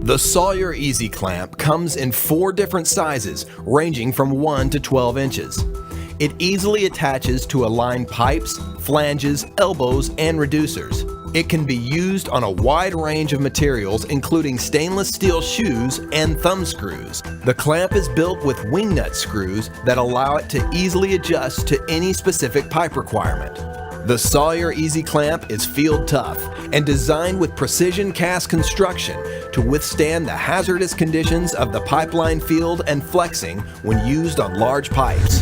The Sawyer Easy Clamp comes in 4 different sizes, ranging from 1 to 12 inches. It easily attaches to aligned pipes, flanges, elbows, and reducers. It can be used on a wide range of materials, including stainless steel shoes and thumb screws. The clamp is built with wing nut screws that allow it to easily adjust to any specific pipe requirement. The Sawyer Easy Clamp is field tough and designed with precision cast construction to withstand the hazardous conditions of the pipeline field and flexing when used on large pipes.